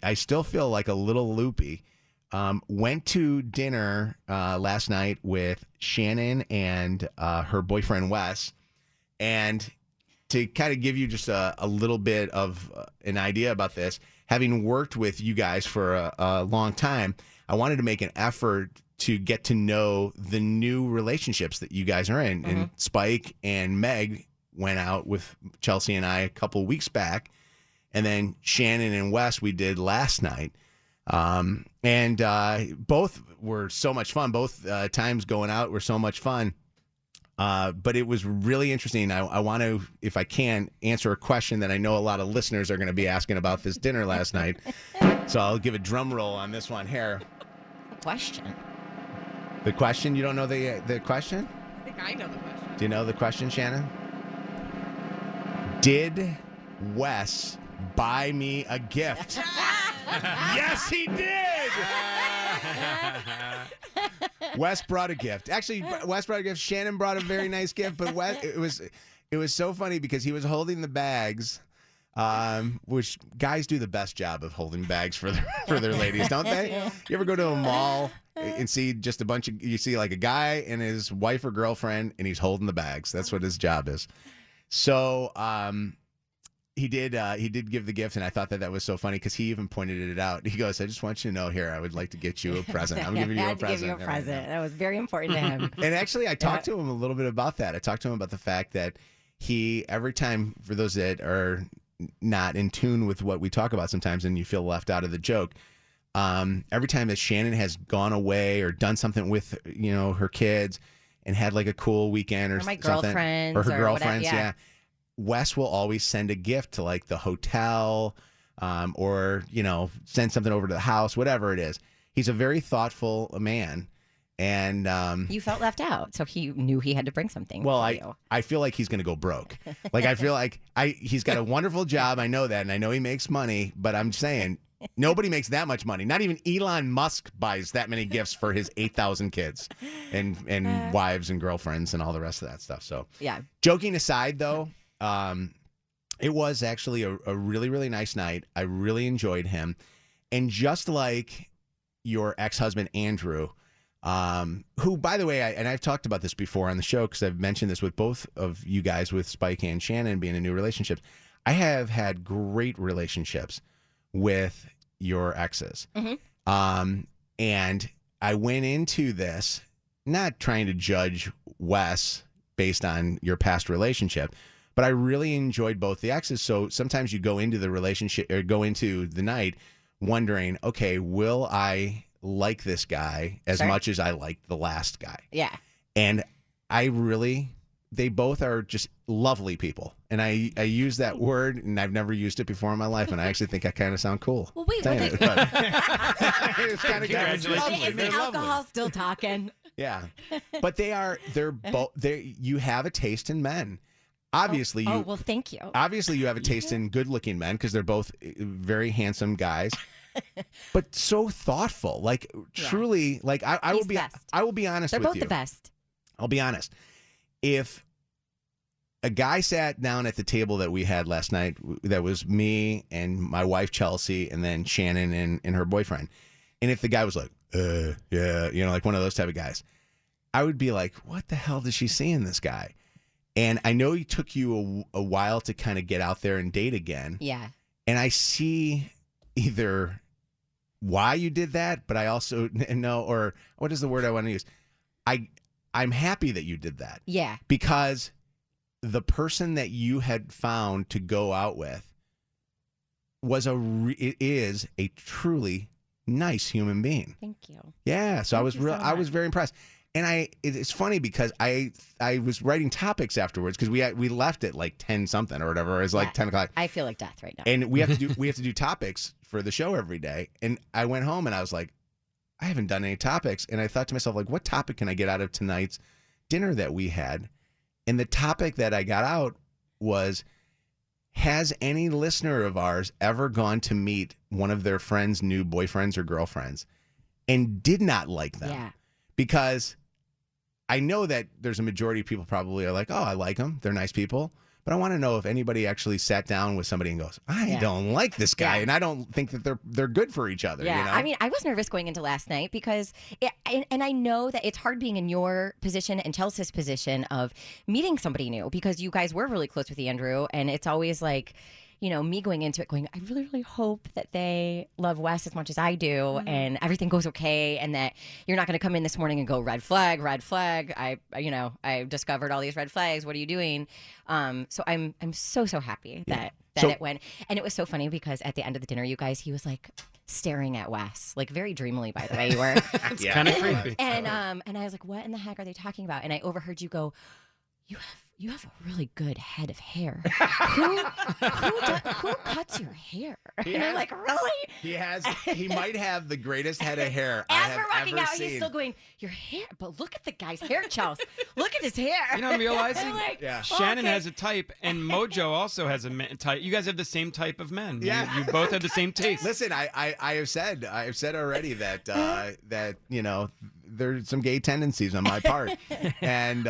I still feel like a little loopy. Went to dinner last night with Shannon and her boyfriend Wes, and to kind of give you just a little bit of an idea about this, having worked with you guys for a long time, I wanted to make an effort to get to know the new relationships that you guys are in. And Spike and Meg went out with Chelsea and I a couple weeks back, and then Shannon and Wes we did last night. And both were so much fun. Both times going out were so much fun. But it was really interesting. I want to, if I can, answer a question that I know a lot of listeners are going to be asking about this dinner last night. So I'll give a drum roll on this one here. Question. The question? You don't know the question? I think I know the question. Do you know the question, Shannon? Did Wes buy me a gift? Yes, he did! Wes brought a gift. Actually, Wes brought a gift. Shannon brought a very nice gift, but Wes, it was so funny because he was holding the bags, which guys do the best job of holding bags for their ladies, don't they? You ever go to a mall and see just you see like a guy and his wife or girlfriend, and he's holding the bags. That's what his job is. So, he did give the gift, and I thought that was so funny because he even pointed it out. He goes, I just want you to know here, I would like to get you a present. I'm giving you a present. Give you a present. That was very important to him. And actually, I talked to him a little bit about that. I talked to him about the fact that every time, for those that are not in tune with what we talk about sometimes and you feel left out of the joke, every time that Shannon has gone away or done something with, her kids and had like a cool weekend or my something, girlfriends or her girlfriends, whatever, yeah. Wes will always send a gift to like the hotel, or send something over to the house, whatever it is. He's a very thoughtful man, and you felt left out, so he knew he had to bring something. Well, for you. I feel like he's going to go broke. Like I feel like he's got a wonderful job. I know that, and I know he makes money. But I'm saying nobody makes that much money. Not even Elon Musk buys that many gifts for his 8,000 kids and wives and girlfriends and all the rest of that stuff. So yeah. Joking aside, though. It was actually a really, really nice night. I really enjoyed him. And just like your ex-husband, Andrew, who, by the way, and I've talked about this before on the show because I've mentioned this with both of you guys, with Spike and Shannon being in new relationships. I have had great relationships with your exes. Mm-hmm. And I went into this not trying to judge Wes based on your past relationship, but I really enjoyed both the exes. So sometimes you go into the relationship or go into the night wondering, okay, will I like this guy as much as I liked the last guy? Yeah. And they both are just lovely people. And I use that word, and I've never used it before in my life, and I actually think I kind of sound cool. Well, wait. It's kind of lovely. Is the alcohol still talking? Yeah. But they're both, you have a taste in men. Obviously, well, thank you. Obviously, you have a taste in good-looking men because they're both very handsome guys, but so thoughtful. Like truly, like I will be. Best. I will be honest They're with both you. the best. I'll be honest. If a guy sat down at the table that we had last night, that was me and my wife Chelsea, and then Shannon and her boyfriend, and if the guy was like, yeah, like one of those type of guys, I would be like, what the hell does she see in this guy? And I know it took you a while to kind of get out there and date again. Yeah. And I see either why you did that, but I also know, or what is the word I want to use? I'm happy that you did that. Yeah. Because the person that you had found to go out with is a truly nice human being. Thank you. Yeah. So I was very impressed. And it's funny because I was writing topics afterwards because we left at like 10 something or whatever. It was like 10 o'clock. I feel like death right now. And we have to do topics for the show every day. And I went home and I was like, I haven't done any topics. And I thought to myself, like, what topic can I get out of tonight's dinner that we had? And the topic that I got out was, has any listener of ours ever gone to meet one of their friends' new boyfriends or girlfriends and did not like them? Yeah. Because I know that there's a majority of people probably are like, oh, I like them. They're nice people. But I want to know if anybody actually sat down with somebody and goes, I don't like this guy, and I don't think that they're good for each other. Yeah, You know? I mean, I was nervous going into last night because, and I know that it's hard being in your position and Chelsea's position of meeting somebody new because you guys were really close with Andrew, and it's always like, me going into it going, I really, really hope that they love Wes as much as I do and everything goes okay and that you're not going to come in this morning and go, red flag, red flag. I discovered all these red flags. What are you doing? So I'm so happy that it went. And it was so funny because at the end of the dinner, you guys, he was like staring at Wes, like very dreamily, by the way, you were. It's kind of creepy. And I was like, what in the heck are they talking about? And I overheard you go, you have a really good head of hair. Who cuts your hair? And I'm like, really? He might have the greatest head of hair As I have we're walking ever out, seen. he's still going, your hair, but look at the guy's hair, Chelsea. Look at his hair. You know, I'm realizing I'm like, Shannon okay. has a type, and Mojo also has a type. You guys have the same type of men. Yeah. You both have the same taste. Listen, I have said already that that there's some gay tendencies on my part, and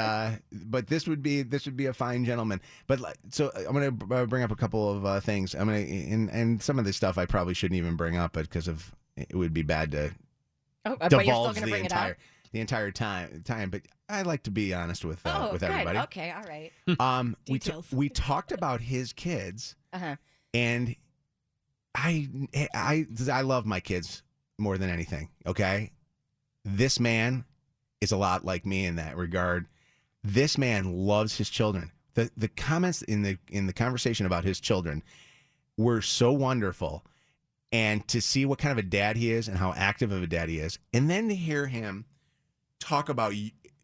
but this would be a fine gentleman. But so I'm going to bring up a couple of things. I'm going to and some of this stuff I probably shouldn't even bring up, but because of it would be bad to but you're still divulge gonna the bring it up? entire time. But I like to be honest with Good. everybody. Okay, all right. Details. We talked about his kids, and I love my kids more than anything. Okay. This man is a lot like me in that regard. This man loves his children. The comments in the conversation about his children were so wonderful, and to see what kind of a dad he is and how active of a dad he is, and then to hear him talk about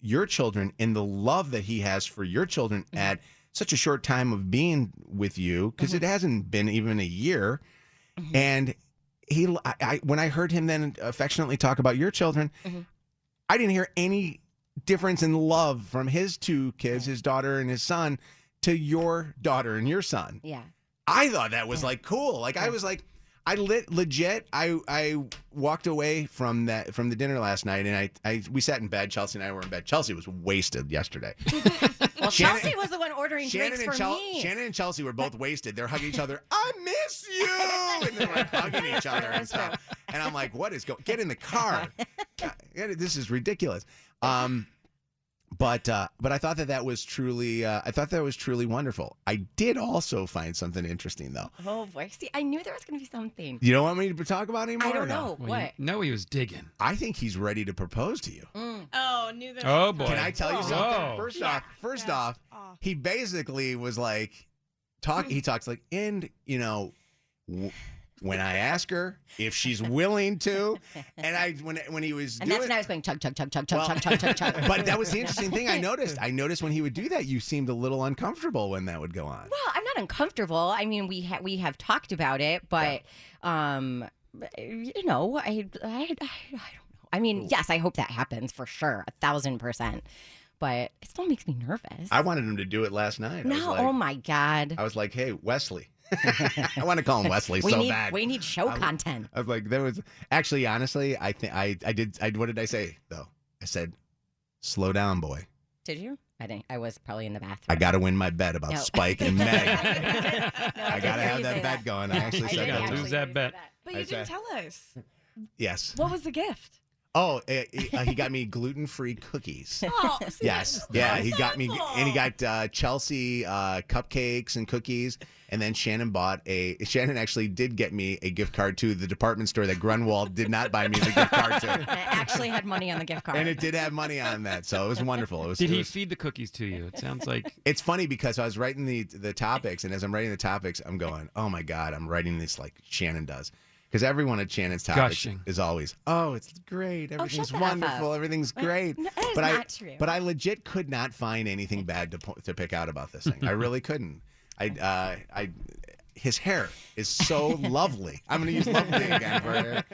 your children and the love that he has for your children at such a short time of being with you, because it hasn't been even a year, and when I heard him then affectionately talk about your children, I didn't hear any difference in love from his two kids, his daughter and his son, to your daughter and your son. Yeah. I thought that was like cool. Like I was like, legit. I walked away from the dinner last night, and we sat in bed. Chelsea and I were in bed. Chelsea was wasted yesterday. Well, Chelsea was the one ordering drinks for me. Shannon and Chelsea were both wasted. They're hugging each other. I miss you, and they're like hugging each other and stuff. And I'm like, what is going? Get in the car. This is ridiculous. But I thought that was truly wonderful. I did also find something interesting though. Oh boy! See, I knew there was going to be something. You don't want me to talk about anymore? I don't or no? know Well, what. No, he was digging. I think he's ready to propose to you. Oh, knew that. Oh, boy. Can I tell you something? Whoa. First off, he basically was like, he talks like, and when I ask her if she's willing to, and when he was And doing, that's when I was going chug chug chug chug chug chug chug chug chug. but that was the interesting thing I noticed. I noticed when he would do that, you seemed a little uncomfortable when that would go on. Well, I'm not uncomfortable. I mean, we have talked about it, but I don't know. I mean, yes, I hope that happens for sure, 1,000%. But it still makes me nervous. I wanted him to do it last night. No, oh my God. I was like, hey, Wesley. I want to call him Wesley bad. We need show content. I was like, there was actually, honestly, I think I did. What did I say though? I said, slow down, boy. Did you? I didn't. I was probably in the bathroom. I got to win my bet about Spike and Meg. I got to have that bet going. I actually said gotta that. lose that bet. But you didn't tell us. Yes. What was the gift? Oh, he got me gluten-free cookies. Oh, see, Yes. Yeah, he got me, and he got Chelsea cupcakes and cookies. And then Shannon actually did get me a gift card to the department store that Grunwald did not buy me the gift card to. I actually had money on the gift card. And it did have money on that, so it was wonderful. Did he feed the cookies to you? It sounds like. It's funny because I was writing the topics, and as I'm writing the topics, I'm going, oh my God, I'm writing this like Shannon does. Because every one of Shannon's topics Gushing. is always, oh, it's great, everything's shut the F wonderful, up. everything's great. No, that is but not true. But I legit could not find anything bad to pick out about this thing. I really couldn't. His hair is so lovely. I'm going to use lovely again for